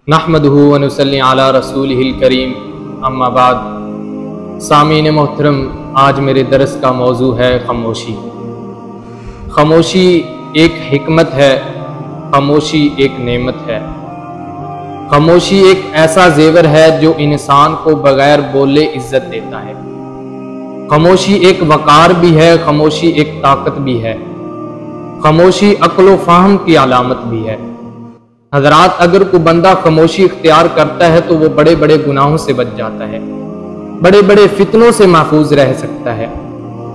नहमदुहु व नुसल्ली अला रसूलिहिल करीम, अम्मा बाद। सामीन मोहतरम, आज मेरे दरस का मौजू है खामोशी। खामोशी एक हिकमत है, खामोशी एक नेमत है। खामोशी एक ऐसा जेवर है जो इंसान को बगैर बोले इज्जत देता है। खामोशी एक वकार भी है, खामोशी एक ताकत भी है। खामोशी अक्ल व फाहम की अलामत भी है। हजरात, अगर कोई बंदा खामोशी इख्तियार करता है तो वो बड़े बड़े गुनाहों से बच जाता है, बड़े बड़े फितनों से महफूज रह सकता है।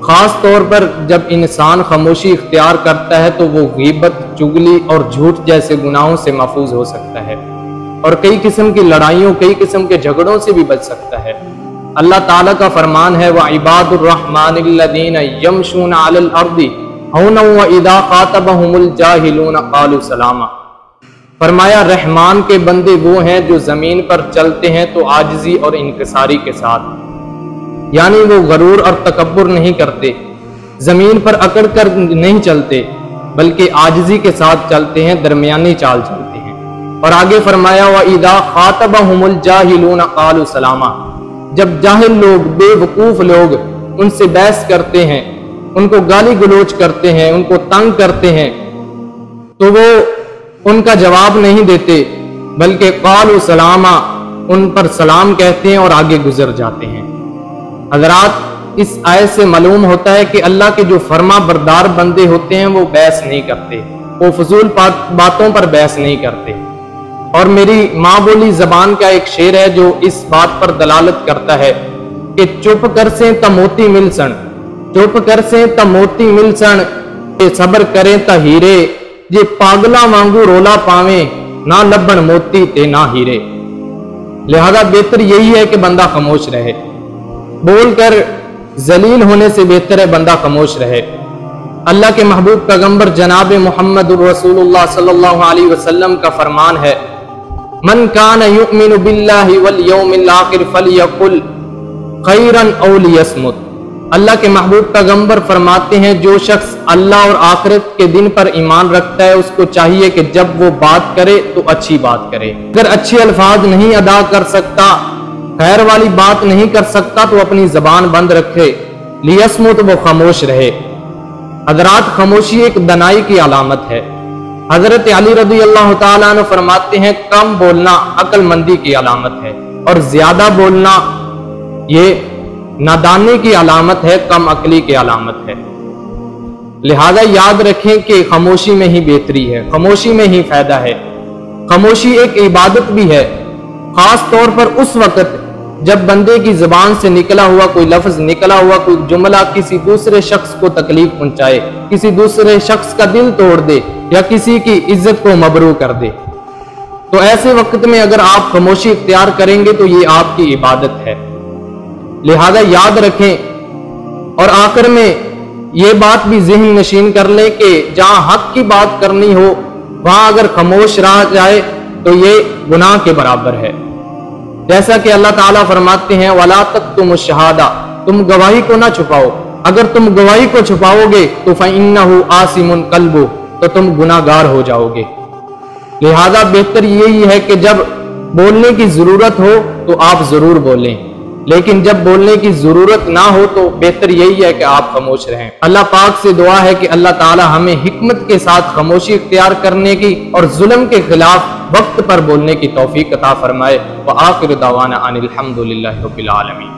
खास तौर पर जब इंसान खामोशी इख्तियार करता है तो वो गीबत, चुगली और झूठ जैसे गुनाहों से महफूज हो सकता है और कई किस्म की लड़ाइयों, कई किस्म के झगड़ों से भी बच सकता है। अल्लाह ताला का फरमान है, व इबादुर रहमानिल्लज़ीना यमशूना अलल अर्दी हौना व इज़ा ख़ातबहुमुल जाहिलूना क़ालू सलामा। फरमाया, रहमान के बंदे वो हैं जो जमीन पर चलते हैं तो आजिजी और इनकिसारी के साथ, यानी वो गरूर और तकब्बुर नहीं करते, जमीन पर अकड़ कर नहीं चलते, बल्कि आजिजी के साथ चलते हैं, दरमियानी चाल चलते हैं। और आगे फरमाया, व इज़ा ख़ातबहुमुल जाहिलूना क़ालू सलामा। जब जाहिल लोग, बेवकूफ लोग उनसे बहस करते हैं, उनको गाली गलोच करते हैं, उनको तंग करते हैं, तो वो उनका जवाब नहीं देते, बल्कि क़ालू सलामा, उन पर सलाम कहते हैं और आगे गुजर जाते हैं। हज़रात, इस आयत से मालूम होता है कि अल्लाह के जो फर्मा बरदार बंदे होते हैं वो बहस नहीं करते, वो फजूल बातों पर बहस नहीं करते। और मेरी माँ बोली जबान का एक शेर है जो इस बात पर दलालत करता है कि चुप कर से त मोती मिल सन, चुप कर से त मोती मिल सन, सबर करें त हीरे, जे पागला वांगू रोला पावे, ना लबन मोती ते ना हीरे। लिहाजा बेहतर यही है कि बंदा खामोश रहे, बोलकर जलील होने से बेहतर है बंदा खामोश रहे। अल्लाह के महबूब पैगंबर जनाब मोहम्मद रसूलुल्लाह सल्लल्लाहु अलैहि वसल्लम का फरमान है, मन कान युमिनु बिल्लाहि वल यौमिल आखिर फलयकुल खैरन औ लियस्मुत। अल्लाह के महबूब पैगंबर फरमाते हैं, जो शख्स अल्लाह और आखिरत के दिन पर ईमान रखता है उसको चाहिए कि जब वो बात करे तो अच्छी बात करे। अगर अच्छे अल्फाज नहीं अदा कर सकता, खैर वाली बात नहीं कर सकता, तो अपनी जबान बंद रखे, लियस्मुत, वो खामोश रहे। हजरात, खामोशी एक दनाई की अलामत है। हजरत अली रज़ी अल्लाह तआला अन्हु फरमाते हैं, कम बोलना अक्लमंदी की अलामत है और ज्यादा बोलना ये नादानी की अलामत है, कम अकली की अलामत है। लिहाजा याद रखें कि खामोशी में ही बेहतरी है, खामोशी में ही फायदा है। खामोशी एक इबादत भी है, खास तौर पर उस वक्त जब बंदे की जुबान से निकला हुआ कोई लफ्ज, निकला हुआ कोई जुमला किसी दूसरे शख्स को तकलीफ पहुंचाए, किसी दूसरे शख्स का दिल तोड़ दे या किसी की इज्जत को मबरू कर दे। तो ऐसे वक्त में अगर आप खामोशी इख्तियार करेंगे तो ये आपकी इबादत है। लिहाजा याद रखें और आखिर में ये बात भी ज़हन नशीन कर ले कि जहां हक की बात करनी हो वहां अगर खामोश रहा जाए तो ये गुनाह के बराबर है। जैसा कि अल्लाह ताला फरमाते हैं, वला तक्तुमुश शहादा, तुम गवाही को ना छुपाओ, अगर तुम गवाही को छुपाओगे तो फ़इन्नहु आसिमुन क़ल्बु, तो तुम गुनाहगार हो जाओगे। लिहाजा बेहतर यही है कि जब बोलने की जरूरत हो तो आप जरूर बोलें, लेकिन जब बोलने की जरूरत ना हो तो बेहतर यही है कि आप खामोश रहें। अल्लाह पाक से दुआ है कि अल्लाह ताला हमें हिकमत के साथ खामोशी इख्तियार करने की और जुल्म के खिलाफ वक्त पर बोलने की तौफीक अता फरमाए। व आखिर दावाना अनिल हम्दुलिल्लाहि रब्बिल आलमीन।